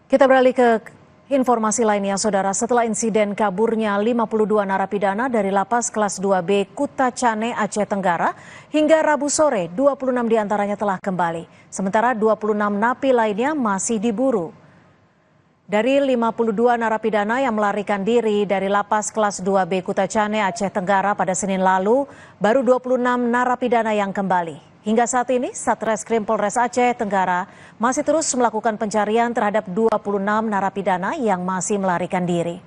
Kita beralih ke informasi lainnya, Saudara. Setelah insiden kaburnya 52 narapidana dari Lapas Kelas 2B Kutacane, Aceh Tenggara, hingga Rabu sore 26 diantaranya telah kembali. Sementara 26 napi lainnya masih diburu. Dari 52 narapidana yang melarikan diri dari Lapas Kelas 2B Kutacane, Aceh Tenggara pada Senin lalu, baru 26 narapidana yang kembali. Hingga saat ini, Satreskrim Polres Aceh Tenggara masih terus melakukan pencarian terhadap 26 narapidana yang masih melarikan diri.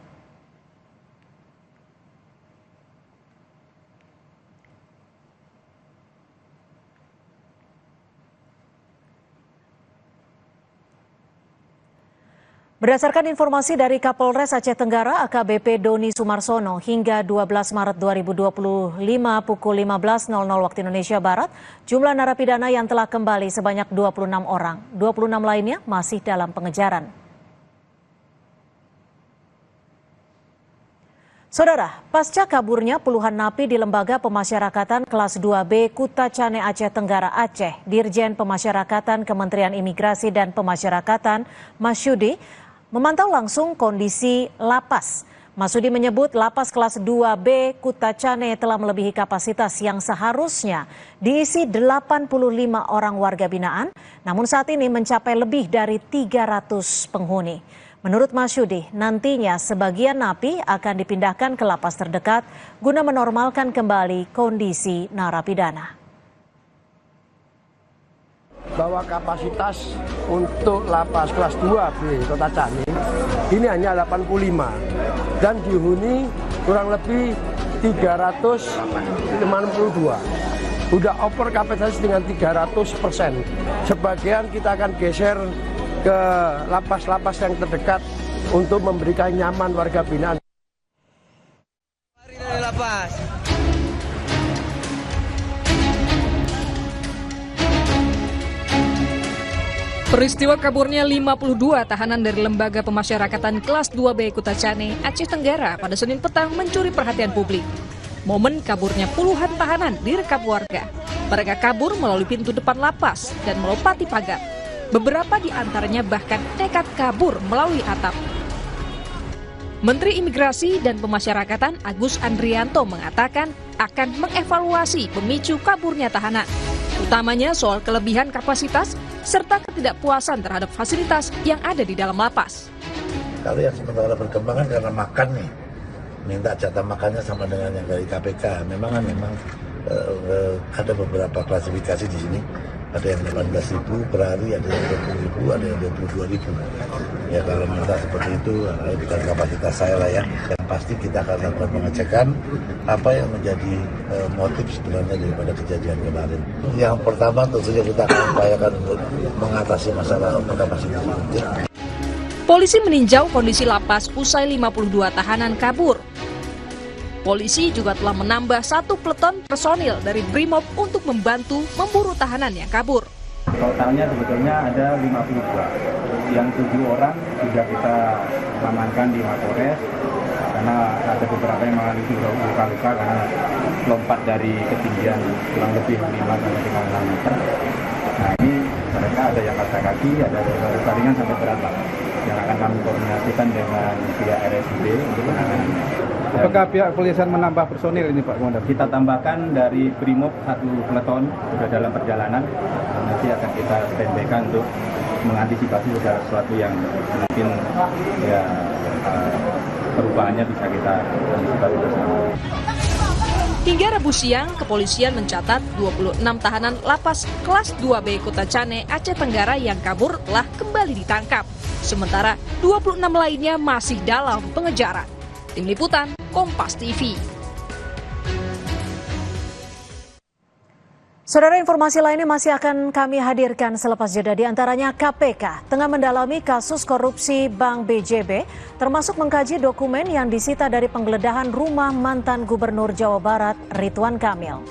Berdasarkan informasi dari Kapolres Aceh Tenggara AKBP Doni Sumarsono, hingga 12 Maret 2025 pukul 15.00 waktu Indonesia Barat, jumlah narapidana yang telah kembali sebanyak 26 orang. 26 lainnya masih dalam pengejaran. Saudara, pasca kaburnya puluhan napi di Lembaga Pemasyarakatan Kelas 2B Kutacane, Aceh Tenggara, Aceh, Dirjen Pemasyarakatan Kementerian Imigrasi dan Pemasyarakatan Masyudi memantau langsung kondisi lapas. Masudi menyebut Lapas Kelas 2B Kutacane telah melebihi kapasitas yang seharusnya diisi 85 orang warga binaan, namun saat ini mencapai lebih dari 300 penghuni. Menurut Masyudi, nantinya sebagian napi akan dipindahkan ke lapas terdekat guna menormalkan kembali kondisi narapidana. Bahwa kapasitas untuk lapas kelas 2B Kutacane ini hanya 85 dan dihuni kurang lebih 352. Udah over kapasitas dengan 300%. Sebagian kita akan geser ke lapas-lapas yang terdekat untuk memberikan nyaman warga binaan. Lari dari lapas. Peristiwa kaburnya 52 tahanan dari Lembaga Pemasyarakatan Kelas 2B Kutacane, Aceh Tenggara pada Senin petang mencuri perhatian publik. Momen kaburnya puluhan tahanan direkam warga. Mereka kabur melalui pintu depan lapas dan melompati pagar. Beberapa di antaranya bahkan nekat kabur melalui atap. Menteri Imigrasi dan Pemasyarakatan Agus Andrianto mengatakan akan mengevaluasi pemicu kaburnya tahanan, utamanya soal kelebihan kapasitas serta ketidakpuasan terhadap fasilitas yang ada di dalam lapas. Kalau yang sementara berkembang kan karena makan nih, minta jatah makannya sama dengan yang dari KPK. Memang ada beberapa klasifikasi di sini. Ada yang 18.000 per hari, ada yang 20.000, ada yang 22.000. Ya kalau minta seperti itu, bukan kapasitas saya lah ya. Yang pasti kita akan lakukan pengecekan apa yang menjadi motif sebenarnya daripada kejadian kemarin. Yang pertama tentunya kita akan upayakan untuk mengatasi masalah overkapasitas itu. Polisi meninjau kondisi lapas usai 52 tahanan kabur. Polisi juga telah menambah 1 peleton personil dari Brimob untuk membantu memburu tahanan yang kabur. Totalnya sebetulnya ada 52, yang 7 orang sudah kita amankan di Mapolres karena ada beberapa yang mengalami luka-luka karena lompat dari ketinggian kurang lebih 5-6 meter. Nah ini mereka ada yang patah kaki, ada yang luka ringan sampai berat yang akan kami koordinasikan dengan pihak RSUD untuk penanganan. Apakah pihak kepolisian menambah personil ini Pak Komandan? Kita tambahkan dari Brimob 1 peleton sudah dalam perjalanan. Nanti akan kita standby-kan untuk mengantisipasi segala sesuatu yang mungkin ya perubahannya bisa kita antisipasi bersama. Hingga Rabu siang, kepolisian mencatat 26 tahanan lapas kelas 2B Kutacane, Aceh Tenggara yang kabur telah kembali ditangkap. Sementara 26 lainnya masih dalam pengejaran. Tim Liputan, Kompas TV. Saudara, informasi lainnya masih akan kami hadirkan selepas jeda. Di antaranya KPK tengah mendalami kasus korupsi Bank BJB, termasuk mengkaji dokumen yang disita dari penggeledahan rumah mantan Gubernur Jawa Barat Ridwan Kamil.